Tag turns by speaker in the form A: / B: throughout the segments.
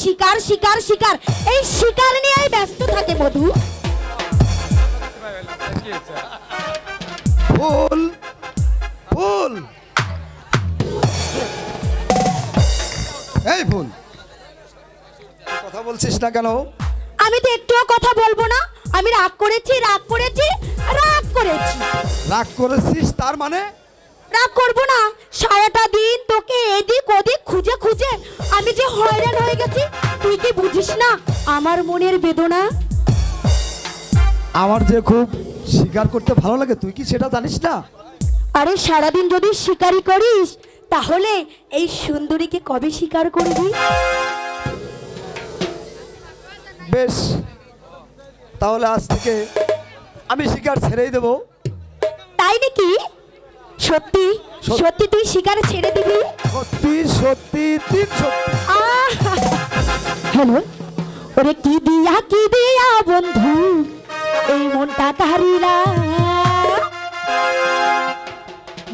A: শিকার শিকার শিকার, এই শিকার নিয়েই ব্যস্ত থাকে মধু।
B: ফুল ফুল, এই ফুল, কথা বলছিস না কেন?
A: আমি তো একটুও কথা বলবো না। আমি রাগ করেছি রাগ করেছি রাগ করেছি।
B: রাগ করেছিস তার মানে?
A: রাগ করবো না, সারাটা দিন তোকে এদিক ওদিক খুঁজে খুঁজে আমি যে হয়রান হয়ে গেছি, তুই কি বুঝিস না আমার মনের বেদনা?
B: আমার যে খুব শিকার করতে ভালো লাগে, তুই কি সেটা জানিস না?
A: আরে সারাদিন যদি শিকারি করিস তাহলে এই সুন্দরীকে কবে শিকার করবি?
B: বেশ, তাহলে আজ থেকে আমি শিকার ছেড়েই দেবো।
A: তাই নাকি? সত্যি সত্যি তুই শিকার ছেড়ে দিবি?
B: সত্যি সত্যি, তিন সত্যি।
A: হ্যালো, ওরে কি দিয়া বন্ধু এই মনটা কারিলা,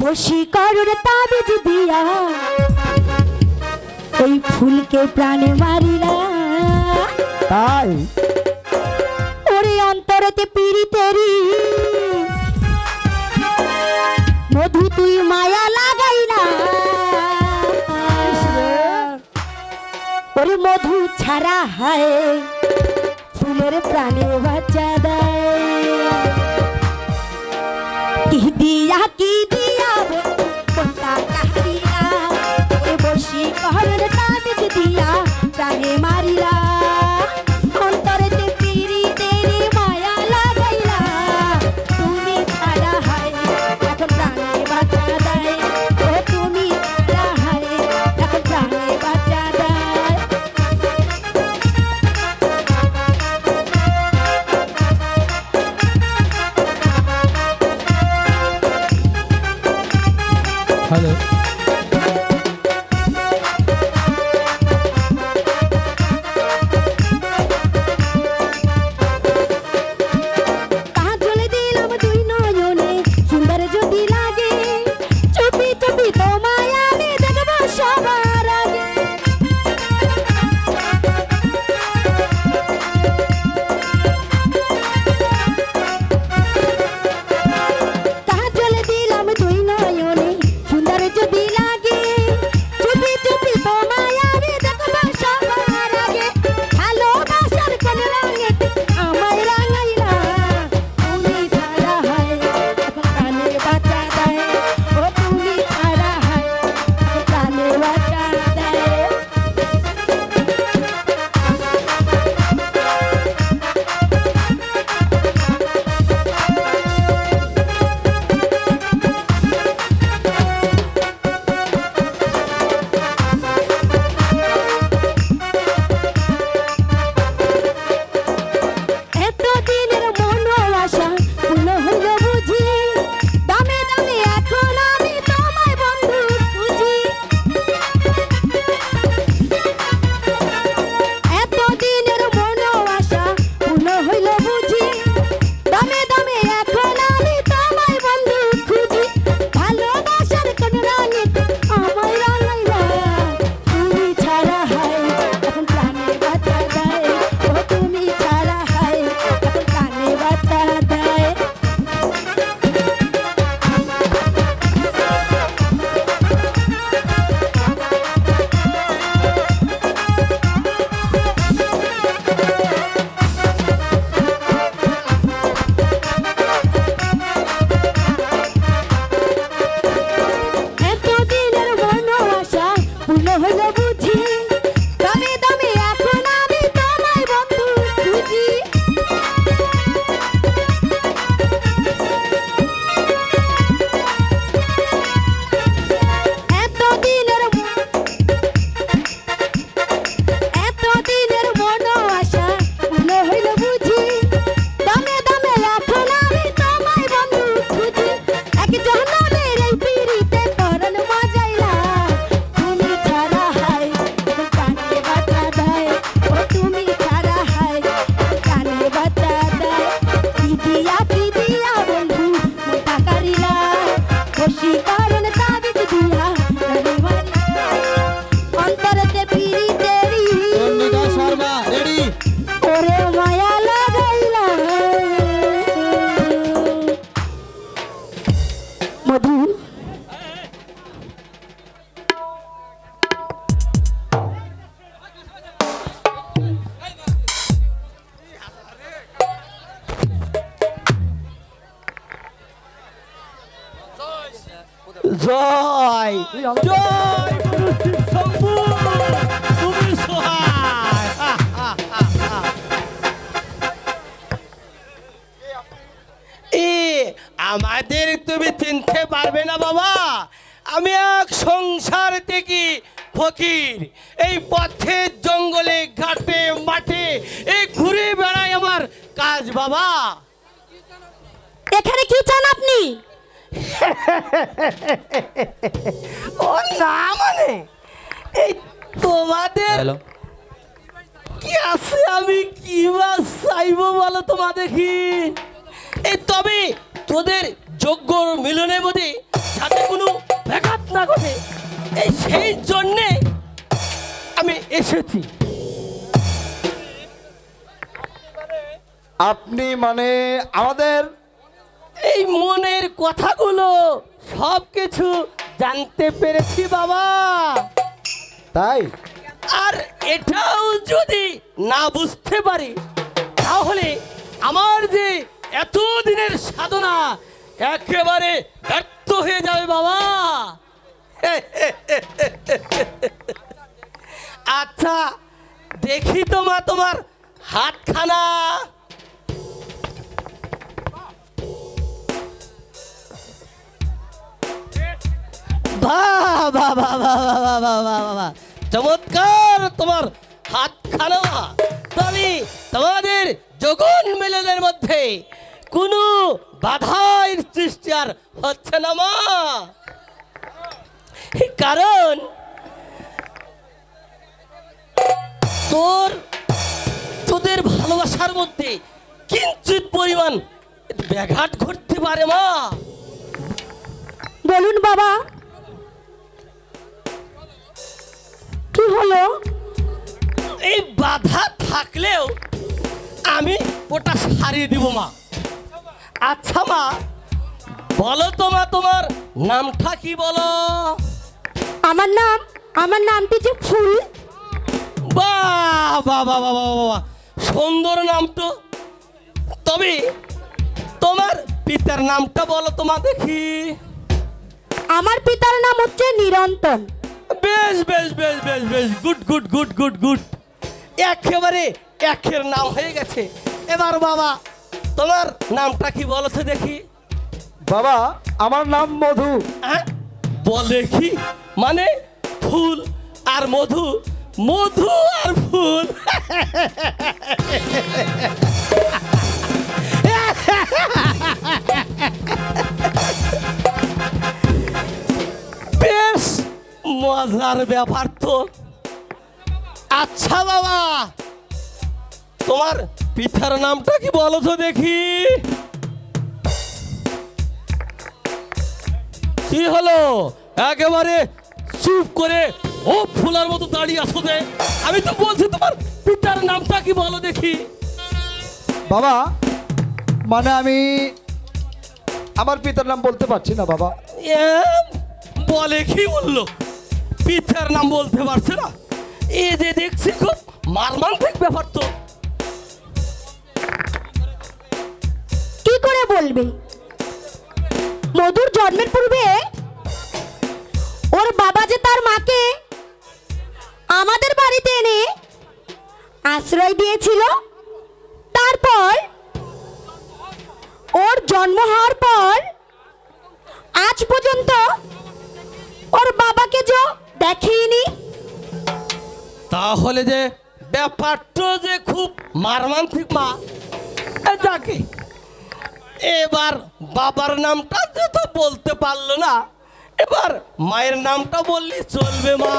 A: বসি করুর তাবিজ দিয়া এই ফুলকে প্রাণে মারিলা।
B: তাই
A: ওরে অন্তরেতে পিড়িতেরি মধু তুই মায়া লাগাই না, ওরে মধু ছাড়া হায় ফুলের প্রাণে বাঁচা দেয়। কি দিয়া কোনটা কাহিলা, ওরে বসি কহরের তাবিজ দিয়া প্রাণে মারিলা, অন্তরেতে পিড়িতেরি মায়া লাগাইলা, তুমি ছাড়া হায় এখন প্রাণে বাঁচা দেয়, ও তুমি ছাড়া হায় এখন প্রাণে বাঁচা দেয়।
C: হ্যালো,
A: কাজল দিলাম দুই নয়নে সুন্দর যদি লাগে, চুপি চুপি তোমায় আমি দেখবো সবার আগে। কাজল দিলাম দুই নয়নে সুন্দর যদি
C: জয়
B: এই আমার-
C: জয় গুরু শিব শম্ভু, তুমি সহায়। আমাদের তুমি চিনতে পারবে না বাবা, আমি এক সংসার থেকে ফকির, এই পথে জঙ্গলে ঘাটে মাঠে এই ঘুরে বেড়াই আমার কাজ বাবা।
A: এখানে কি চান আপনি?
C: ও না মানে এই তোমাদের কি আছে, আমি কি বা চাইবো বলো তোমা দেখি। এই তবে তোদের যোগ্য মিলনের মধ্যে যাতে কোনো ব্যাঘাত না ঘটে, এই সেই জন্যে আমি এসেছি।
B: আপনি মানে আমাদের
C: এই মনের কথাগুলো সব কিছু জানতে পেরেছি বাবা।
B: তাই
C: আর এটাও যদি না বুঝতে পারি তাহলে আমার যে এতদিনের সাধনা একেবারে ব্যর্থ হয়ে যাবে বাবা। আচ্ছা দেখি তোমার হাতখানা। বাহ বাহ বাহ বাহ বাহ বাহ বাহ বাহ, চমৎকার তোমার হাতখানা। তবে তোমাদের যোগন মিলনের মধ্যে কোনো বাধার সৃষ্টি আর হচ্ছে না মা, কারণ তোদের ভালোবাসার মধ্যে কিঞ্চিত পরিমাণ ব্যাঘাত ঘটতে পারে মা।
A: বলুন বাবা, কি হলো?
C: এই বাধা থাকলেও আমি ওটা সারিয়ে দিব মা। আচ্ছা মা বলো তোমার নামটা কি বলো?
A: আমার নামটি যে ফুল।
C: বাহ বাহ বাহ বাহ বাহ বাহ, সুন্দর নাম তো। তবে তোমার পিতার নামটা বলো তোমা দেখি।
A: আমার পিতার নাম হচ্ছে নিরন্তন।
C: বেশ বেশ বেশ বেশ বেশ, good good good good good, একেবারে একের নাম হয়ে গেছে। এবার বাবা তোমার নামটা কি বলো তো দেখি।
B: বাবা আমার নাম মধু।
C: হ্যাঁ? বলে কি মানে ফুল আর মধু, মধু আর ফুল। বেশ মজার ব্যাপার তো। আচ্ছা বাবা তোমার পিতার নামটা কি বলো তো দেখি। কি হলো একেবারে চুপ করে ও ফুলার মতো দাঁড়িয়ে আছো যে? আমি তো বলছি তোমার পিতার নামটা কি বলো দেখি।
B: বাবা মানে আমি আমার পিতার নাম বলতে পারছি না বাবা।
C: বলে কি বললো পিতার নাম বলতে পারছে না? এই যে দেখছি খুব মারমান্তিক ব্যাপার তো।
A: কি করে বলবে? মধুর জন্মের পূর্বে ওর বাবা যে তার মাকে আমাদের বাড়িতে এনে আশ্রয় দিয়েছিল, তারপর ওর জন্ম হওয়ার পর আজ পর্যন্ত ওর বাবাকে যে দেখেইনি।
C: তাহলে যে ব্যাপারটা যে খুব মারমান্তিক মা। যাকে এবার বাবার নামটা যে তো বলতে পারলো না, এবার মায়ের নামটা বললে চলবে মা।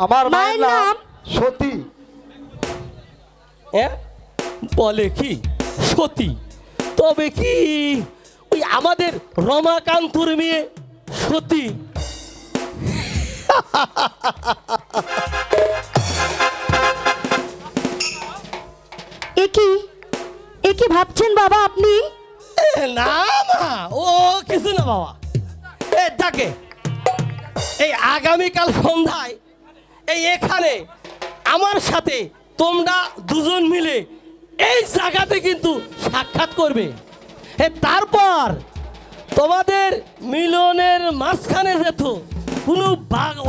B: আমার মায়ের
A: মায়ের
B: নাম
A: নাম?
B: সতী।
C: বলে কি সতী? তবে কি ওই আমাদের রমাকান্তর মেয়ে সতী?
A: কি ভাবছেন বাবা আপনি?
C: না মা ও কিছু না বাবা। যাকে এই আগামীকাল সন্ধ্যায় এই এখানে আমার সাথে তোমরা দুজন মিলে এই জায়গাতে কিন্তু সাক্ষাৎ করবে। তারপর তোমাদের মিলনের মাঝখানে যেত কোনো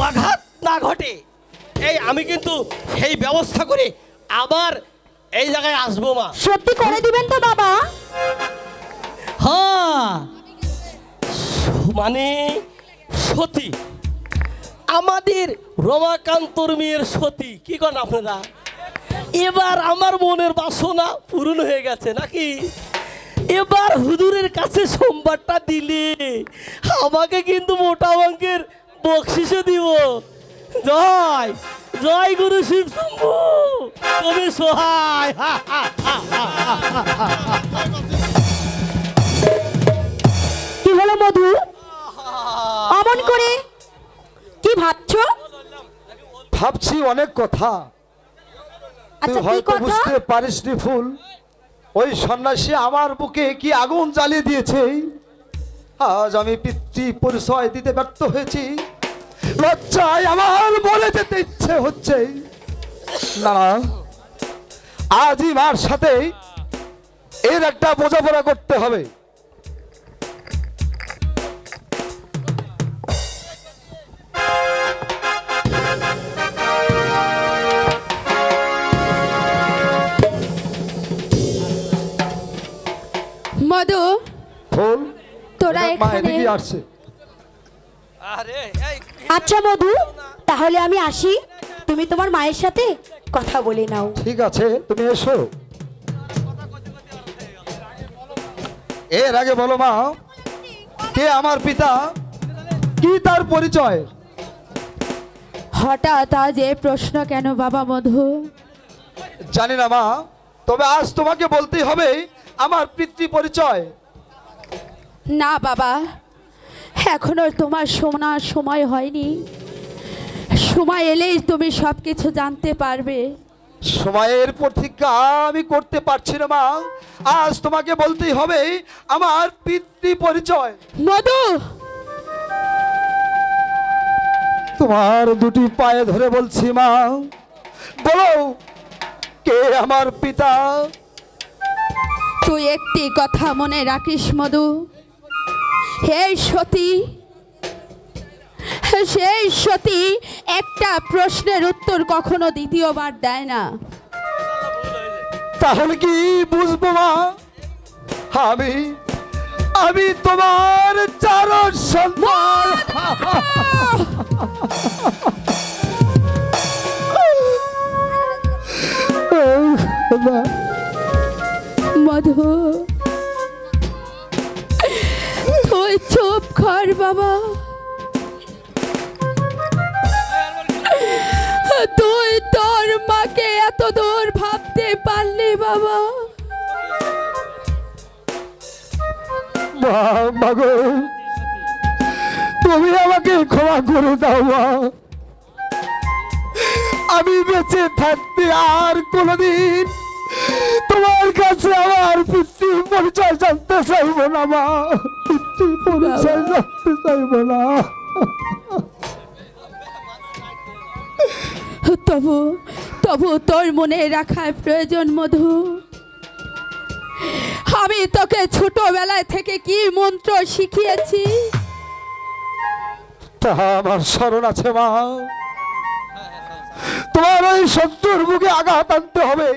C: আঘাত না ঘটে, এই আমি কিন্তু সেই ব্যবস্থা করে আবার এই জায়গায় আসবো মা।
A: সত্যি করে দিবেন তো বাবা?
C: হ্যাঁ, মানে সতী, আমাদের রমাকান্তর মেয়ের সতী, কি করেন আপনারা? এবার আমার মনের বাসনা পূরণ হয়ে গেছে নাকি? এবার হুজুরের কাছে সোমবারটা দিলে আমাকে কিন্তু মোটা অঙ্কের বকশিসে দিব। জয় জয় গুরু শিব শম্ভু, তুমি সহায়।
A: কি হলো মধু, অমন করে কি ভাবছো?
B: ভাবছি অনেক কথা, তুই
A: আচ্ছা কি
B: হয়তো
A: কথা?
B: বুঝতে পারিসনি ফুল। ওই সন্ন্যাসী আমার বুকে কি আগুন জ্বালিয়ে দিয়েছে। আজ আমি পিতৃ পরিচয় দিতে ব্যর্থ হয়েছি। লজ্জায় আমার মরে যেতে ইচ্ছে হচ্ছে। না, আজই মার সাথে এর একটা বোঝাপড়া করতে হবে।
A: মধু,
B: ফুল,
A: তোরা
B: মা
A: এখানে।
B: এদিকে আসছে।
A: আচ্ছা মধু, তাহলে আমি আসি, তুমি তোমার মায়ের সাথে কথা বলে নাও।
B: ঠিক আছে, তুমি এসো। এর আগে বলো মা, কে আমার পিতা, কি তার পরিচয়?
A: হঠাৎ আজ এ প্রশ্ন কেন বাবা মধু?
B: জানি না মা, তবে আজ তোমাকে বলতেই হবে আমার পিতৃ পরিচয়।
A: না বাবা, এখনো তোমার শোনার সময় হয়নি, সময় এলেই তুমি সব কিছু জানতে পারবে।
B: সময়ের প্রতীক্ষা আমি করতে পারছি না মা, আজ তোমাকে বলতেই হবে আমার পিতৃ পরিচয়।
A: মধু,
B: তোমার দুটি পায়ে ধরে বলছি মা, বলো কে আমার পিতা?
A: তুই একটি কথা মনে রাখিস মধু, এই সতী, সেই সতী একটা প্রশ্নের উত্তর কখনো দ্বিতীয়বার দেয় না।
B: তাহলে কি বুঝবো মা? আমি আমি তোমার চারণ সন্তান।
A: মধু, তুই চুপ কর বাবা, তুই তোর মাকে এত দূর ভাবতে পারলি বাবা?
B: মা গো, তুমি আমাকে ক্ষমা করে দাও মা। আমি বেঁচে থাকতে আর কোনদিন তোমার কাছে আমার পিতৃ পরিচয় জানতে চাইবো না মা, পিতৃ পরিচয় জানতে চাইবো না।
A: তবু তবু তোর মনে রাখার প্রয়োজন মধু। আমি তোকে ছোটবেলায় থেকে কি মন্ত্র শিখিয়েছি
B: তা আমার স্মরণ আছে মা। তোমার ওই শত্রুর মুখে আঘাত আনতে হবে।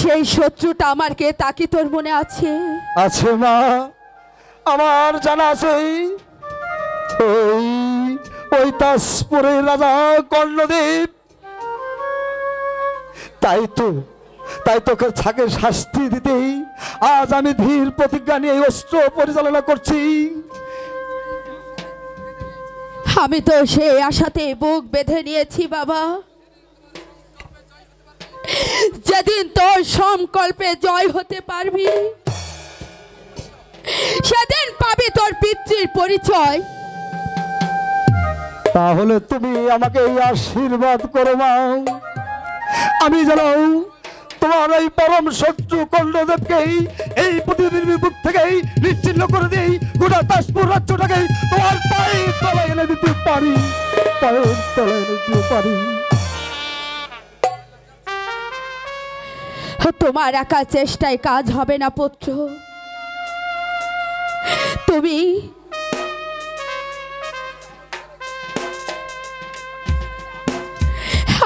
A: সেই শত্রুটা আমার কে তা কি তোর মনে আছে?
B: আছে মা, আমার জানা আছে। ওই ওই তাজপুরের রাজা কর্ণদেব। তাই তো তাকে শাস্তি দিতেই আজ আমি ধীর প্রতিজ্ঞা নিয়ে এই অস্ত্র পরিচালনা করছি।
A: আমি তো সেই আশাতে বুক বেঁধে নিয়েছি বাবা, যেদিন তোর সংকল্পে জয় হতে পারবি সেদিন পাবি তোর পিতৃর পরিচয়।
B: তাহলে তুমি আমাকে এই আশীর্বাদ করো মা, আমি যেন তোমার এই পরম শত্রু কর্ণদেবকেই এই পৃথিবীর বুক থেকেই নিশ্চিহ্ন করে দিই, গোটা তাজপুর রাজ্যটাকে তোমার পায়ের তলায় এনে দিতে পারি, পায়ের তলায় এনে দিতে পারি।
A: তোমার একা চেষ্টায় কাজ হবে না পুত্র, তুমি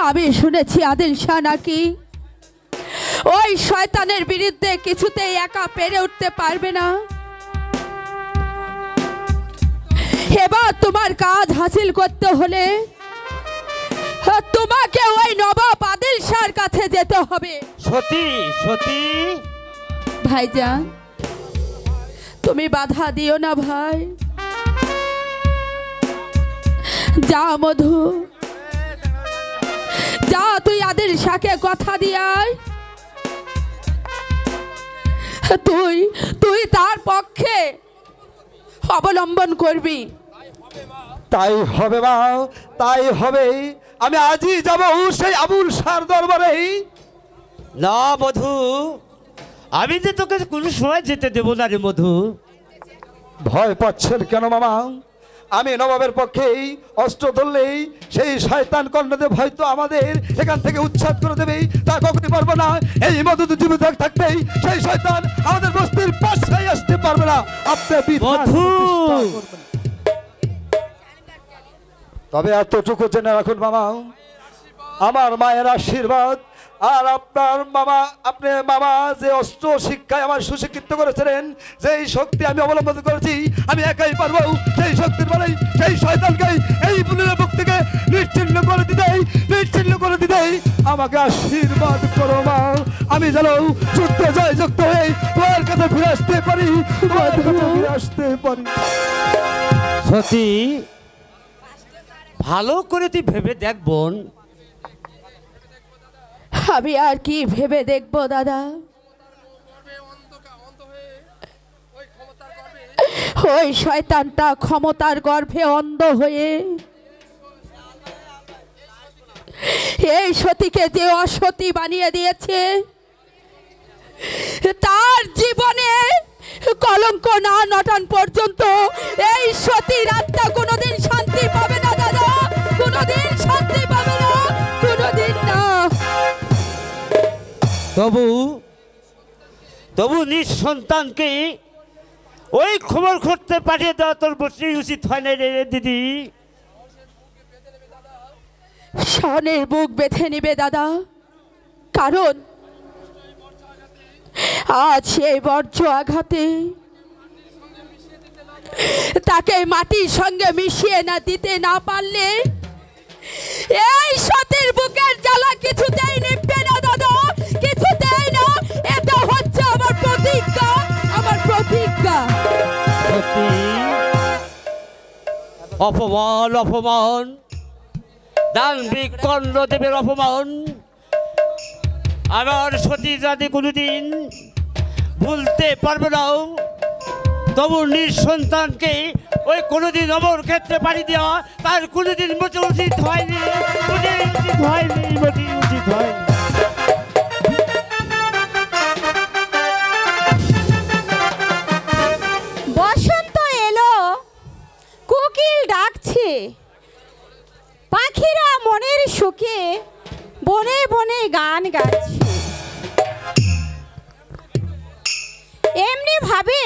A: আমি শুনেছি আদিল শাহ নাকি ওই শয়তানের বিরুদ্ধে কিছুতেই একা পেরে উঠতে পারবে না। এবার তোমার কাজ হাসিল করতে হলে তোমাকে ওই নবাব আদিল শাহর কাছে যেতে হবে।
C: সতী সতী
A: ভাইজান তুমি বাধা দিও না ভাই। যা মধু, যা তুই আদিল শাহকে কথা দিয়াই তুই তুই তার পক্ষে অবলম্বন করবি।
B: তাই হবে মা, তাই হবে। আমি আজই যাব সেই আবুল শাহর দরবারে।
C: না মধু, আমি যে তোকে কোনো সময় যেতে দেব না রে মধু।
B: ভয় পাচ্ছেন কেন মামা? আমি নবাবের পক্ষেই অস্ত্র ধরলেই সেই শয়তান কর্ণদেব হয়তো আমাদের এখান থেকে উচ্ছেদ করে দেবে। তা কখনই পারবো না। এই মধু জীবিত থাকতেই সেই শয়তান আমাদের বস্তির পাশে আসতে পারবে না। আপনি
C: মধু,
B: তবে এতটুকু জেনে রাখুন মামা, আমার মায়ের আশীর্বাদ আর আপনার মামা, আপনি মামা যে অস্ত্র শিক্ষায় আমার সুশিক্ষিত করেছিলেন, যেই শক্তি আমি অবলম্বন করেছি, আমি একাই পারবো সেই শক্তির বলেই সেই শয়তানকে এই বুলের বুক থেকে নিশ্চিহ্ন করে দিতেই আমাকে আশীর্বাদ করো মা। আমি যেন যুদ্ধে জয়যুক্ত হয়ে তোমার কাছে ফিরে আসতে পারি।
C: সতী ভালো করে তুই ভেবে দেখ বোন।
A: আমি আর কি ভেবে দেখবো দাদা? ওই শয়তানটা ক্ষমতার গর্ভে অন্ধ হয়ে এই সতীকে যে অসতী বানিয়ে দিয়েছে, তার জীবনে কলঙ্ক না নটান পর্যন্ত এই সতীর আত্মা কোনোদিন শান্তি পাবে না দাদা, কোনোদিন শান্তি পাবে না, কোনোদিন না।
C: তবু নিজ সন্তানকে ওই খবর করতে পাঠিয়ে দেওয়া তোর বসে উচিত হয় না রে দিদি।
A: শানের বুক বেঁধে নিবে দাদা, কারণ আজ এই বর্জ্য আঘাতে তাকে মাটির সঙ্গে মিশিয়ে না দিতে না পারলে এই সতীর বুকের জ্বালা কিছুতেই নিবে না দাদা, কিছুতেই না। এটা হচ্ছে আমার প্রতিজ্ঞা, আমার প্রতিজ্ঞা।
C: অপমান, অপমান, দানবিক কর্ণদেবের অপমান আমার সতী জাতি কোনোদিন ভুলতে পারবে না। তবু নিজ সন্তানকে ওই কোনোদিন অমর ক্ষেত্রে পাড়ি দেওয়া তার কোনোদিন মোটে উচিত হয়নি, উচিত হয়নি।
A: বসন্ত এলো, কোকিল ডাকছে, পাখিরা মনের সুখে বনে বনে গান গাচ্ছে। এমনি ভাবে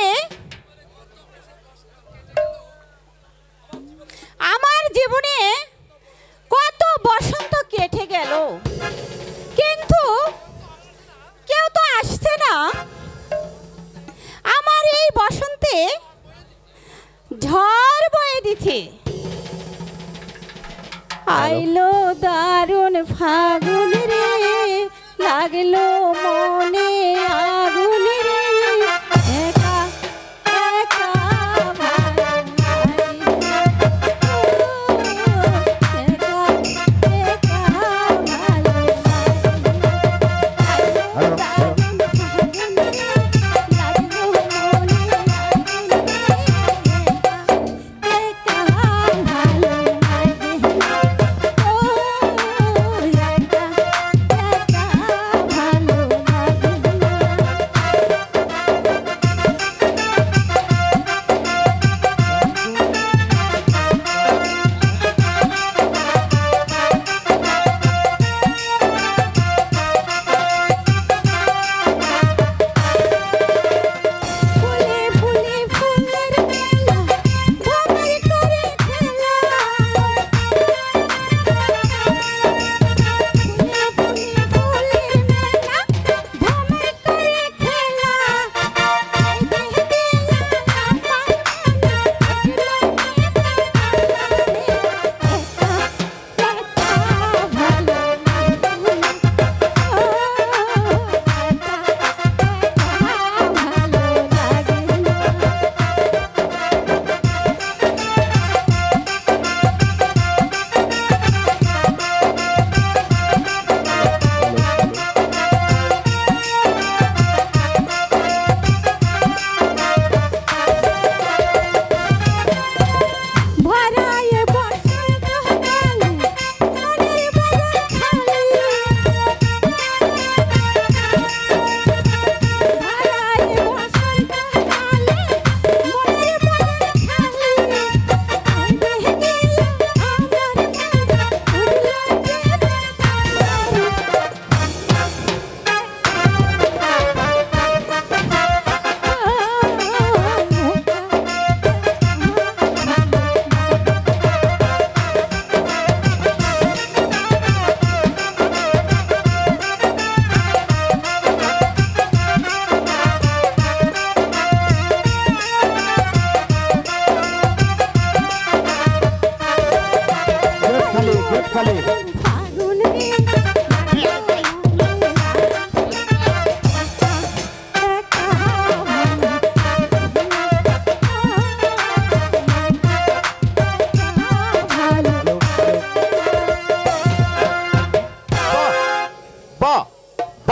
A: আমার জীবনে কত বসন্ত কেটে গেল, কিন্তু কেউ তো আসছে না। আমার এই বসন্তে ঝড় বয়ে দিচ্ছে। আইলো দারুণ ফাগুন রে, লাগলো মনে আগুন রে, একা একা ভালো লাগে, একা একা ভালো লাগে।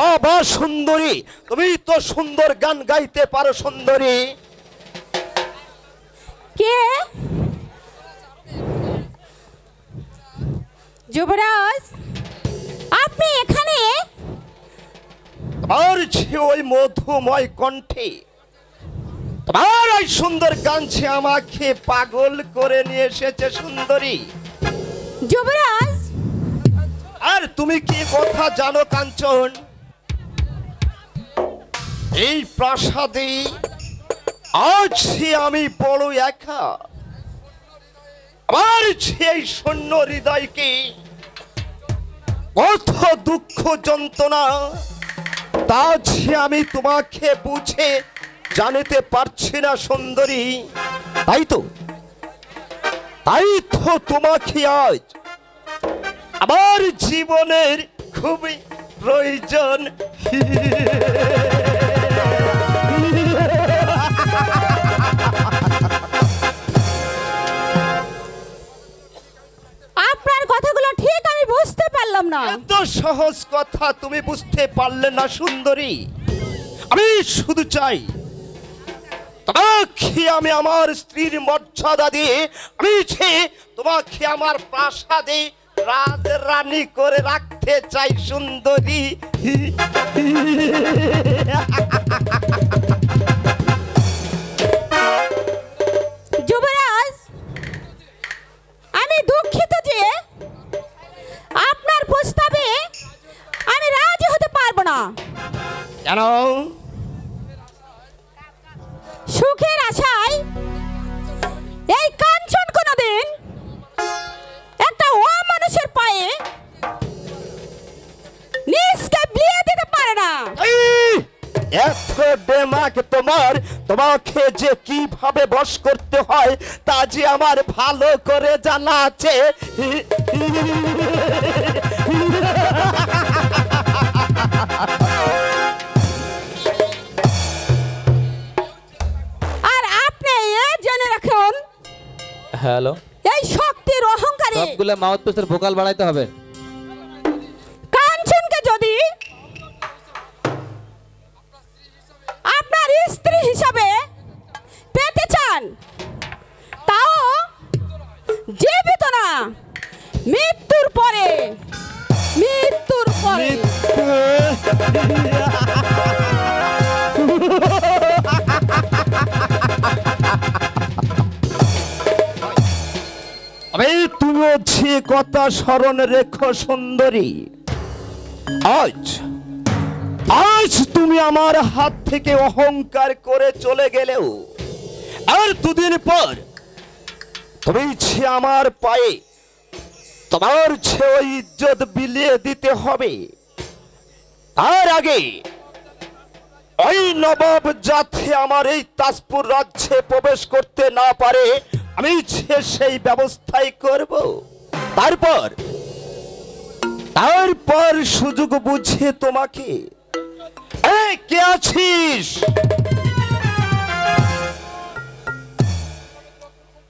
D: বাবা সুন্দরী, তুমি তো সুন্দর গান গাইতে পারো সুন্দরী।
A: কে? যুবরাজ, আপনি এখানে?
D: তোমার যে ওই মধুময় কণ্ঠে, তোমার ওই সুন্দর গান সে আমাকে পাগল করে নিয়ে এসেছে সুন্দরী।
A: যুবরাজ,
D: আর তুমি কি কথা জানো কাঞ্চন? এই প্রাসাদে আজ আমি বড় একা। আমার সেই শূন্য হৃদয়কে কত দুঃখ যন্ত্রণা, তা যে আমি তোমাকে বুঝে জানিতে পারছি না সুন্দরী। তাই তো তোমাকে আজ আমার জীবনের খুবই প্রয়োজন।
A: আপনার কথাগুলো ঠিক আমি বুঝতে পারলাম না।
D: এত সহজ কথা তুমি বুঝতে পারলে না সুন্দরী। আমি শুধু চাই তোমাকে আমি আমার স্ত্রীর মর্যাদা দিয়ে আমি তোমাকে আমার প্রাসাদে রাজরানী করে রাখতে চাই সুন্দরী।
A: যুবরাজ, আমি দুঃখিত যে আপনার প্রস্তাবে আমি রাজি হতে পারবো না।
D: কেন?
A: সুখের আশায় এই কাঞ্চন কোনদিন একটা অমানুষের পায়ে নিজকে বিয়ে দিতে পারে না।
D: এত দেমাক তোমাকে যে কিভাবে বশ করতে হয় তা যে আমার ভালো করে জানা আছে।
A: আর আপনি জেনে রাখুন,
E: হ্যালো,
A: এই শক্তির অহংকারে
E: সবগুলো মাউথপিসের ভোকাল বাড়াইতে হবে।
A: কাঞ্চনকে যদি আপনার স্ত্রী হিসাবে পেতে চান, তাও জীবিত না, মৃত্যুর পরে। মৃত্যুর পরে
D: আমি তুমিও যে কথা স্মরণ রেখো সুন্দরী। আজ তুমি আমার হাত থেকে অহংকার করে চলে গেলেও আর দুদিন পর তুমি যে আমার পায়ে তোমার যে ওই ইজ্জত বিলিয়ে দিতে হবে। তার আগে ওই নবাব যাতে আমার এই তাজপুর রাজ্যে প্রবেশ করতে না পারে আমি সেই ব্যবস্থাই করব। তারপর সুযোগ বুঝে তোমাকে, কে আছিস,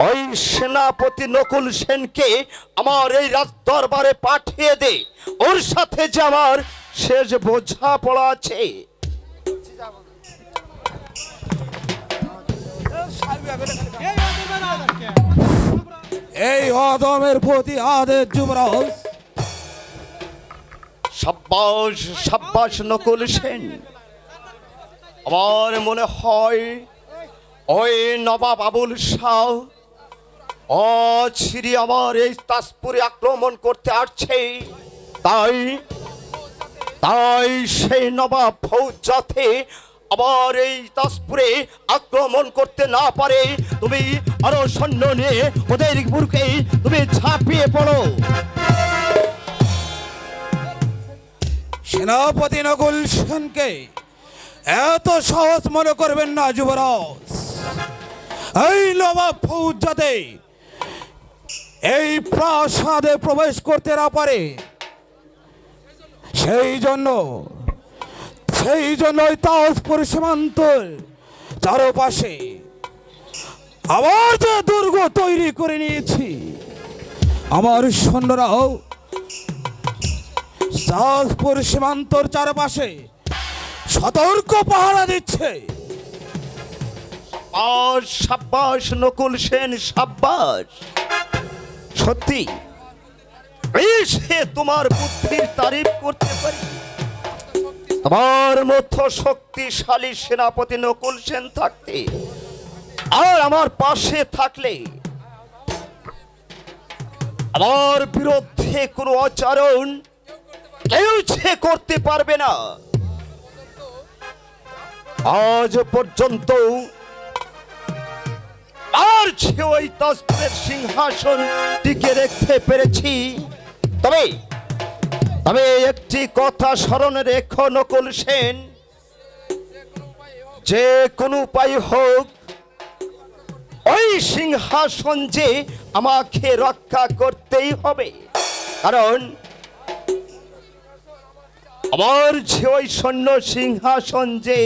D: ওই সেনাপতি নকুল সেনকে আমার এই রাজ দরবারে পাঠিয়ে দে। ওর সাথে যে আমার শেষ বোঝাপড়া আছে।
F: এই অদমের প্রতি আদেশ যুবরাজ।
D: সাব্বাস সাব্বাস নকুল সেন। আমার মনে হয় ওই নবাব আবুল শাহ অচিরে আমার এই তাজপুরে আক্রমণ করতে আসছে। তাই সেই নবাব ফৌজ যাতে আবার এই তাজপুরে আক্রমণ করতে না পারে তুমি আরো সৈন্য নিয়ে ওদের বুকে তুমি ঝাঁপিয়ে পড়ো।
F: সেনাপতি নকুল সেনকে এত সহজ মনে করবেন না যুবরাজ। এই নবাব ফৌজ যাতে এই প্রাসাদে প্রবেশ করতে না পারে সেই জন্য ওই তাজপুর সীমান্তর চারপাশে আবার যে দুর্গ তৈরি করে নিয়েছি, আমার সৈন্যরাও জাজপুর সীমান্তর চারপাশে সতর্ক পাহারা দিচ্ছে।
D: সাব্বাস সাব্বাস নকুল সেন, সাব্বাস। সত্যি এই সে তোমার বুদ্ধির তারিফ করতে পারি। তোমার মতো শক্তিশালী সেনাপতি নকুল সেন থাকতে আর আমার পাশে থাকলে আমার বিরুদ্ধে কোনো আচরণ কেউ সে করতে পারবে না। আজ পর্যন্ত আর সে ওই তাজপুরের সিংহাসন টিকে রাখতে পেরেছি। তবে তবে একটি কথা স্মরণে রেখো নকুল সেন, যে কোনো উপায় হোক ওই সিংহাসন যে আমাকে রক্ষা করতেই হবে। কারণ আমার যে ওই সৈন্য সিংহাসন যে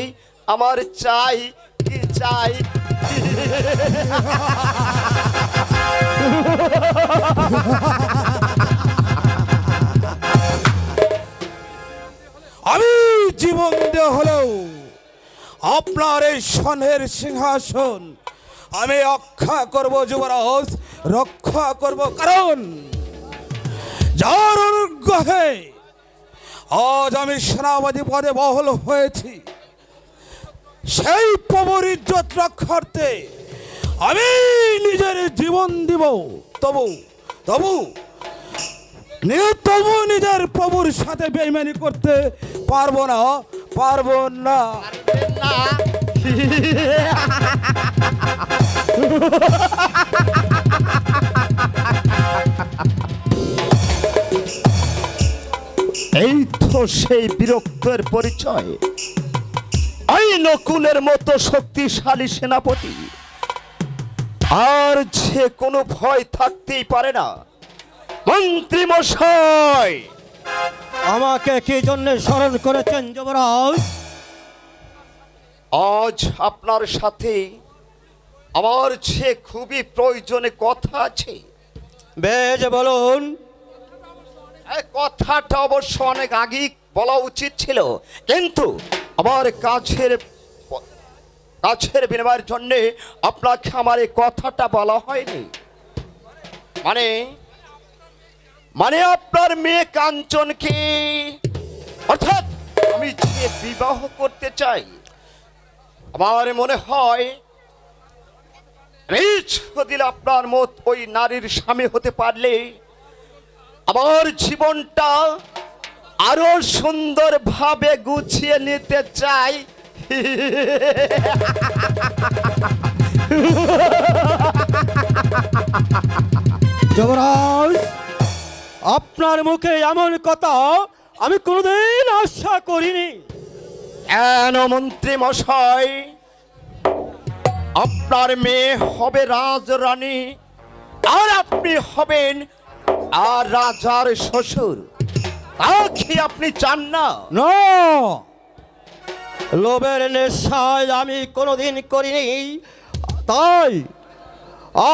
D: আমার চাই, কি চাই।
F: আমি জীবন দিয়ে হলেও আপনার এই স্বর্ণের সিংহাসন আমি রক্ষা করব যুবরাজ, রক্ষা করব। কারণ যার অনুগ্রহে আজ আমি সেনাপতি পদে বহাল হয়েছি, সেই প্রভুর ইজ্জত রক্ষার্থে আমি নিজের জীবন দিব। তবু তবু তবু নিজের প্রভুর সাথে বেইমানি করতে পারবো না, পারবো না।
D: এই তো সেই বিরক্তের পরিচয়। এই নকুলের মতো শক্তিশালী সেনাপতি আর যে কোনো ভয় থাকতেই পারে না। মন্ত্রী মশাই,
C: আমাকে কি জন্য স্মরণ করেছেন যুবরাজ?
D: আজ আপনার সাথে আমার যে খুবই প্রয়োজনে কথা আছে।
C: বেশ বলুন।
D: এই কথাটা অবশ্য অনেক আগেই বলা উচিত ছিল, কিন্তু আমার কাছের বিনিময়ের জন্য আপনাকে আমার এই কথাটা বলা হয়নি। মানে আপনার মেয়ে কাঞ্চনকে, অর্থাৎ আমি যে বিবাহ করতে চাই, আমার মনে হয় দিলে আপনার মত ওই নারীর স্বামী হতে পারলে আমার জীবনটা আরো সুন্দরভাবে গুছিয়ে নিতে চাই।
C: যুবরাজ, আপনার মুখে এমন কথা আমি কোনোদিন আশা করিনি।
D: কেন মন্ত্রী মশাই, আপনার মেয়ে হবে রাজরানী আর আপনি হবেন আর রাজার শ্বশুর। তা কি আপনি চান না?
C: না, লোভের নেশায় আমি কোনোদিন করিনি, তাই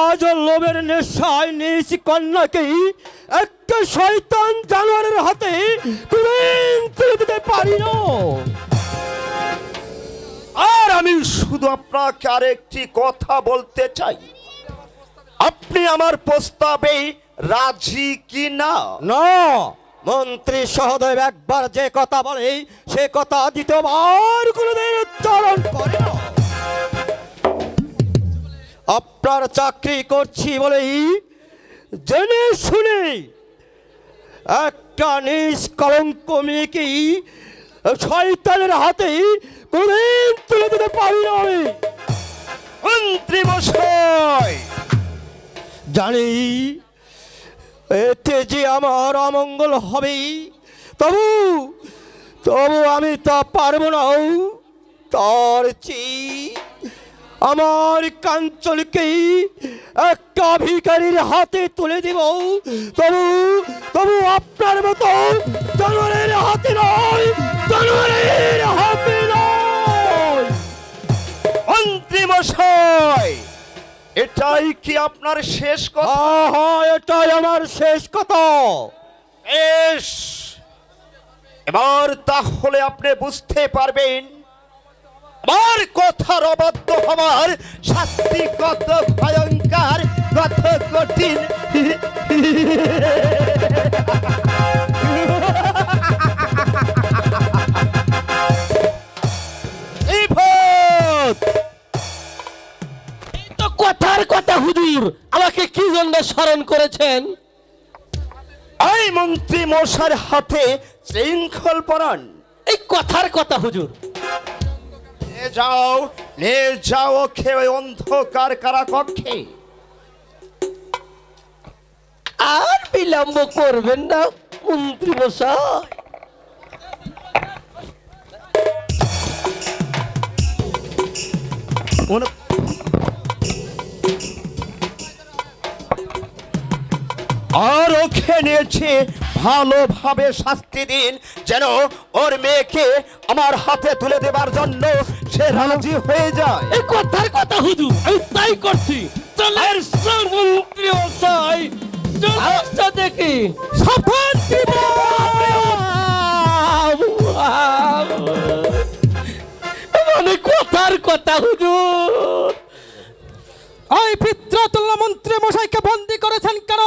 C: আজ লোভের নেশায় নিজ কন্যাকেই একটা শয়তান জানোয়ারের হাতে কোনোদিন তুলে দিতে পারি না।
D: আর আমি শুধু আপনাকে আরেকটি কথা বলতে চাই, আপনি আমার প্রস্তাবে রাজি কি না?
C: না, মন্ত্রী সহদেব একবার যে কথা বলে সে কথা দ্বিতীয়বার কোনোদিন উচ্চারণ করে না। আপনার চাকরি করছি বলেই জেনে শুনে একটা নিষ্কলঙ্ক মেয়েকেই শয়তানের হাতে কোনোদিন তুলে দিতে পারি না আমি।
D: মন্ত্রী মশাই,
C: জানি এতে যে আমার অমঙ্গল হবে, তবু আমি তা পারবো না। তার চেয়ে আমার কাঞ্চনকেই একটা ভিখারির হাতে তুলে দিব, তবু আপনার মতো জানোয়ারের হাতে নয়, জানোয়ারের হাতে নয়।
D: মন্ত্রী মশাই, এটাই কি আপনার শেষ কথা?
C: হ্যাঁ, এটাই আমার শেষ কথা।
D: বেশ এবার তাহলে আপনি বুঝতে পারবেন আমার কথার অবাধ্য হওয়ার শাস্তি কত ভয়ঙ্কর, কত কঠিন।
C: তো কথার কথা হুজুর, আমাকে কি জন্য স্মরণ করেছেন?
D: এই মন্ত্রী মশার হাতে শৃঙ্খল পরান।
C: এই কথার কথা হুজুর।
D: নিয়ে যাও ওকে ওই অন্ধকার কারাকক্ষে।
C: আর বিলম্ব করবেন না মন্ত্রী মশাই।
D: আর ওকে নিয়েছে ভালোভাবে শাস্তি দিন, যেন ওর মেয়েকে আমার হাতে তুলে দেবার জন্য সে রাজি হয়ে যায়।
C: এই কথার কথা হুজুর, আমি তাই করছি। চলেন মন্ত্রী মশাই, চলেন দেখি। সাবধান মানে কথার কথা হুজুর।
G: ওই পিতৃতুল্য মন্ত্রী মশাইকে বন্দী করেছেন কেন?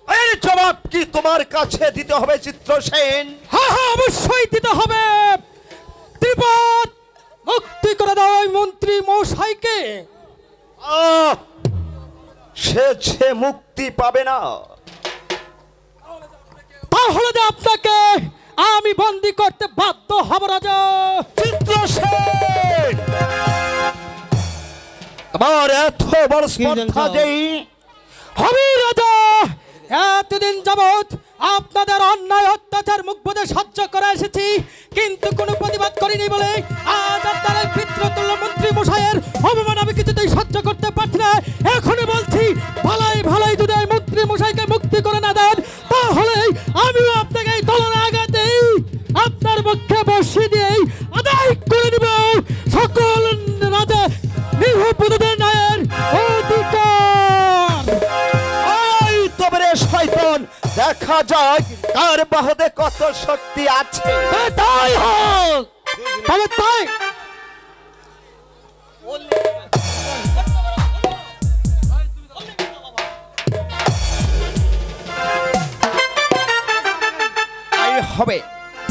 D: এর জবাব কি তোমার কাছে দিতে হবে চিত্রসেন?
G: হ্যাঁ হ্যাঁ, অবশ্যই দিতে হবে। ত্রিপদ মুক্তি করে দাও ওই মন্ত্রী মশাইকে।
D: সে মুক্তি পাবে না।
G: তাহলে যে আপনাকে আমি বন্দী করতে বাধ্য হব রাজা।
D: চিত্রসেন, আমার এত বড় স্পর্ধা দেই
G: হবে রাজা। এতদিন যাবৎ আপনাদের অন্যায় অত্যাচার মুখ বুজে সহ্য করে এসেছি, কিন্তু কোনো প্রতিবাদ করিনি বলে আজ আপনার পিতৃতুল্য মন্ত্রী মশাইয়ের অপমান আমি কিছুতেই সহ্য করতে পারছি না। এখনই বলছি, ভালাই ভালাই যদি এই মন্ত্রী মশাইকে মুক্তি করে না দেন, তাহলে আমিও আপনাকে এই তলার আঘাতেই আপনার পক্ষে বসিয়ে দিয়েই আদায় করে নিব সকল রাজা নিরপরাধীদের ন্যায়ের অধিকার।
D: শয়তান, দেখা যাক কার বাহুতে কত শক্তি আছে।
G: তাই হোক, তবে তাই
D: হবে।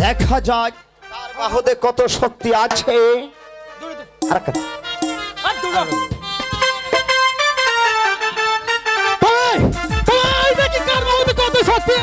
D: দেখা যাক কার বাহুতে কত শক্তি আছে।
G: কত শক্তি।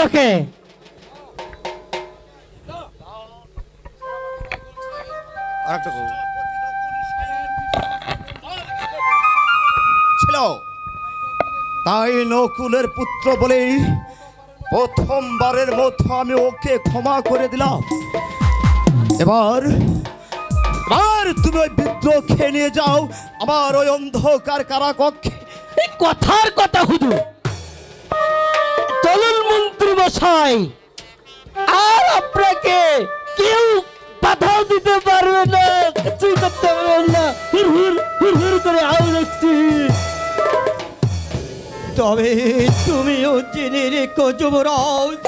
C: ওকে
D: ছিল তাই নকুলের পুত্র বলেই প্রথমবারের মতো আমি ওকে ক্ষমা করে দিলাম। এবার তুমি ওই বিদ্রোহকে নিয়ে যাও আমার ওই অন্ধকার কারাকক্ষে।
C: কথার কথা হুজুর, চলুন মন্ত্রী মশাই, আর আপনাকে কেউ বাধা দিতে পারবে না, কিছুই করতে পারবে না। হুর হুর হুর হুর করে আওয়াজ হচ্ছে।
G: তবে তুমিও জেনে রেখো যুবরাজ,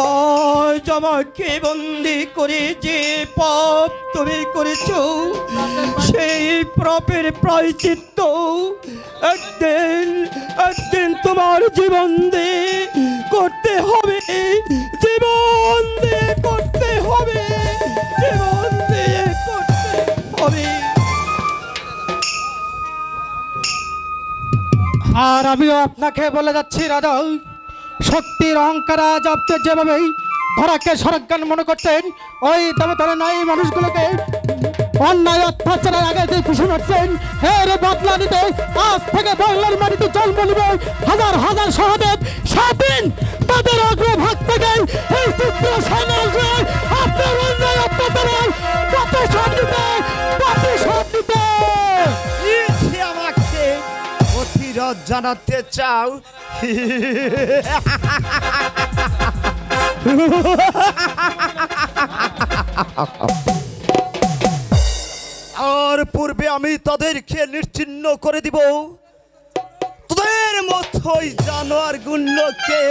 G: আজ আমাকে বন্দি করে যে পাপ তুমি করেছো, সেই পাপের প্রায়শ্চিত্ত একদিন একদিন তোমার জীবন দিয়ে করতে হবে, জীবন দিয়ে করতে হবে, জীবন দিয়ে করতে হবে। আর আমিও আপনাকে বলে যাচ্ছি রাজা, শক্তির অহংকার আজ আপনি যেভাবে ধরাকে স্বর্গজ্ঞান মনে করতেন, ওই দেবতার নাই মানুষগুলোকে অন্যায় অত্যাচারের আগে যে পিছু মারছেন, এর বদলা নিতে আজ থেকে বাংলার মাটিতে জন্ম নেবে হাজার হাজার সহদেব স্বাধীন, তাদের অগ্রভাগ থেকে এই চিত্র সামনে আসবে আপনার অন্যায় অত্যাচারের প্রতিশোধ নিতে, প্রতিশোধ নিতে।
D: আমাকে প্রতিরোধ জানাতে চাও? আর পূর্বে আমি তাদেরকে নিশ্চিহ্ন করে দিব, তোদের মতোই জানোয়ার গুলোকে।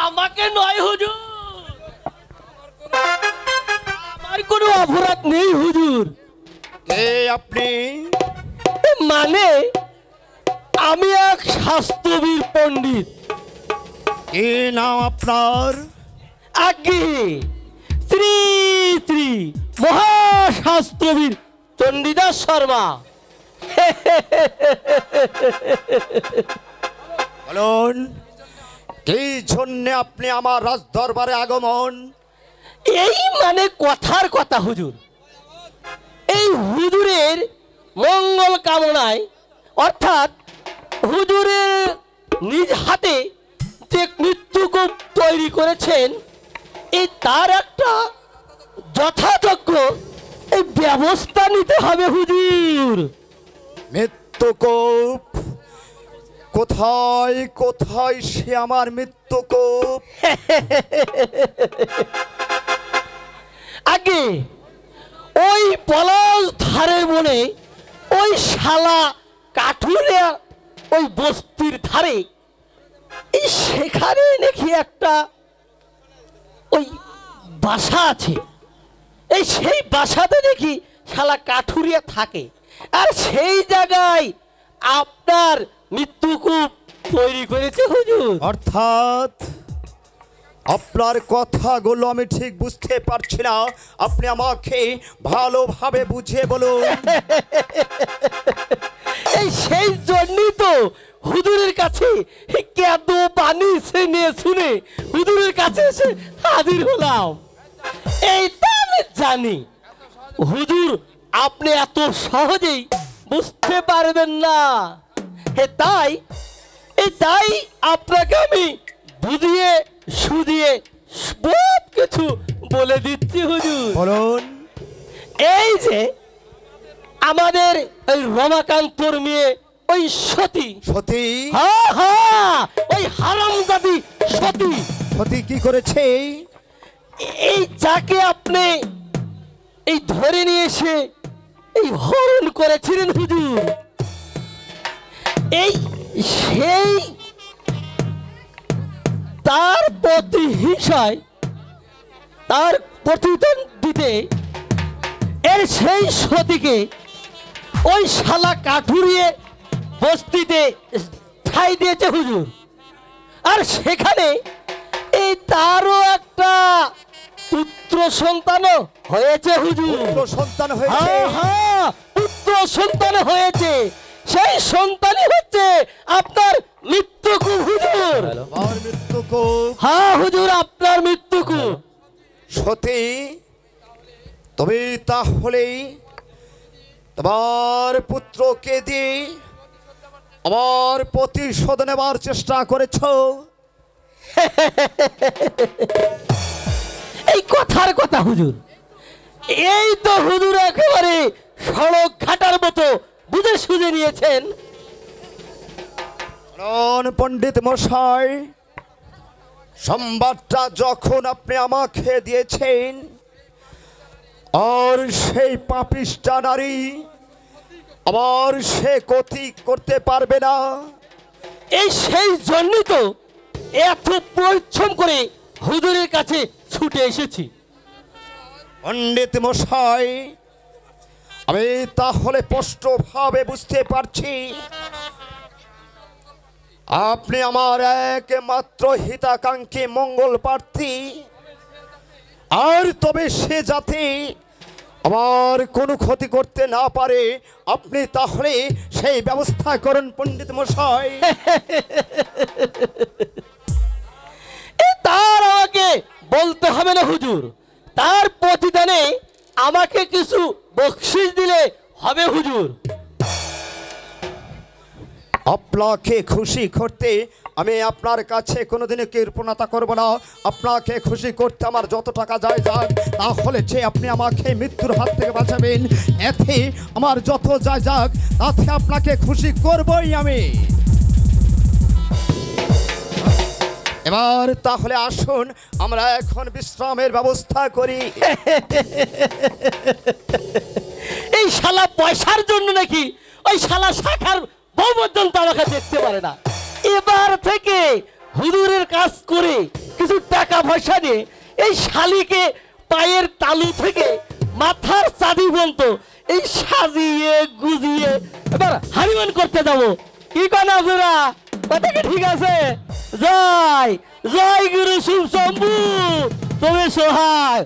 C: আমাকে নয় হুজুর, আমার কোনো অপরাধ নেই হুজুর।
D: কে আপনি?
C: মানে আমি এক শাস্ত্রবীর পণ্ডিত।
D: কি নাম আপনার?
C: আগে শ্রী শ্রী মহাশাস্ত্রবীর চণ্ডীদাস শর্মা।
D: বলুন, কি জন্য আপনি আমার রাজ দরবারে আগমন?
C: এই মানে কথার কথা হুজুর, এই হুজুরের মঙ্গল কামনায়, অর্থাৎ হুজুরের নিজ হাতে যে মৃত্যুকূপ তৈরি করেছেন, এই তার একটা যথাযোগ্য এই ব্যবস্থা নিতে হবে হুজুর।
D: মৃত্যুকূপ? কোথায় কোথায় সে আমার মৃত্যুকূপ?
C: আগে ওই পলাশ ধারের মনে ওই শালা কাঠুরিয়া ওই বস্তির ধারে, এই সেখানে নাকি একটা ওই বাসা আছে, এই সেই বাসাতে দেখি শালা কাঠুরিয়া থাকে, আর সেই জায়গায় আপনার মৃত্যুকূপ তৈরি করেছে হুজুর।
D: অর্থাৎ আপনার কথাগুলো আমি ঠিক বুঝতে পারছি না, আপনি আমাকে ভালোভাবে বুঝিয়ে বলুন।
C: এই সেই জন্যই তো হুজুরের কাছে কেদ পানি নিয়ে শুনে হুজুরের কাছে এসে হাজির হলাম। এইটা আমি জানি হুজুর আপনি এত সহজেই বুঝতে পারবেন না, তাই আপনাকে আমি বুঝিয়ে সুদিয়ে সব কিছু বলে দিচ্ছি হুজুর।
D: বলুন।
C: এই যে আমাদের ওই রমাকান্তর মেয়ে ওই সতী,
D: সতী?
C: হ্যাঁ হ্যাঁ, ওই হারামজাদি সতী।
D: সতী কি করেছে?
C: এই যাকে আপনি এই ধরে নিয়ে এসে এই হরণ করেছিলেন হুজুর, এই সেই তার প্রতি হিংসায়, তার প্রতিদান দিতে এর সেই সতীকে ওই শালা কাঠুরিয়ে বস্তিতে ঠাই দিয়েছে হুজুর। আর সেখানে এই তারও একটা পুত্র সন্তানও হয়েছে হুজুর।
D: পুত্র সন্তান হয়েছে?
C: হ্যাঁ হ্যাঁ, পুত্র সন্তান হয়েছে, সেই সন্তানই হচ্ছে আপনার মৃত্যুকূপ হুজুর।
D: আমার মৃত্যুকূপ?
C: হ্যাঁ হুজুর, আপনার মৃত্যুকূপ।
D: সতী, তুমি তাহলে তোমার পুত্রকে দিয়ে আমার প্রতিশোধ নেবার চেষ্টা করেছ?
C: এই কথার কথা হুজুর, এই তো হুজুর একেবারে সড়ক ঘাটার মতো বুঝে সুঝে নিয়েছেন।
D: পণ্ডিত মশাই, সংবাদটা যখন আপনি আমাকে দিয়েছেন, আর সেই পাপিষ্ঠা নারী আবার সে গতি করতে পারবে না।
C: এই সেই জন্যই তো এত পরিশ্রম করে হুজুরের কাছে ছুটে এসেছি।
D: পণ্ডিত মশাই, আমি তাহলে স্পষ্টভাবে বুঝতে পারছি আপনি আমার একমাত্র হিতাকাঙ্ক্ষী মঙ্গল প্রার্থী। আর তবে সে যাতে আমার কোনো ক্ষতি করতে না পারে, আপনি তাহলে সেই ব্যবস্থা করুন পণ্ডিত মশাই।
C: তার আমাকে বলতে হবে না হুজুর, তার প্রতিদানে আমাকে কিছু বকশিশ দিলে হবে হুজুর।
D: আপনাকে খুশি করতে আমি আপনার কাছে কোনোদিনও কৃপণতা করব না। আপনাকে খুশি করতে আমার যত টাকা যায় যাক, তাহলে যে আপনি আমাকে মৃত্যুর হাত থেকে বাঁচাবেন, এতে আমার যত যায় যাক, তাতে আপনাকে খুশি করবই আমি। এবার তাহলে আসুন আমরা এখন বিশ্রামের ব্যবস্থা করি।
C: এই শালা পয়সার জন্য নাকি ওই শালা শাখার বউ পর্যন্ত আমাকে দেখতে পারে না। এবার থেকে হুজুরের কাজ করে কিছু টাকা পয়সা দিয়ে এই শালিকে পায়ের তালু থেকে মাথার চাঁদি পর্যন্ত এই সাজিয়ে গুজিয়ে এবার হানিমুন করতে যাবো। কি কনা হুজুরা, কথা কি ঠিক আছে? জয় জয় গুরু শিব শম্ভু, তুমি সহায়।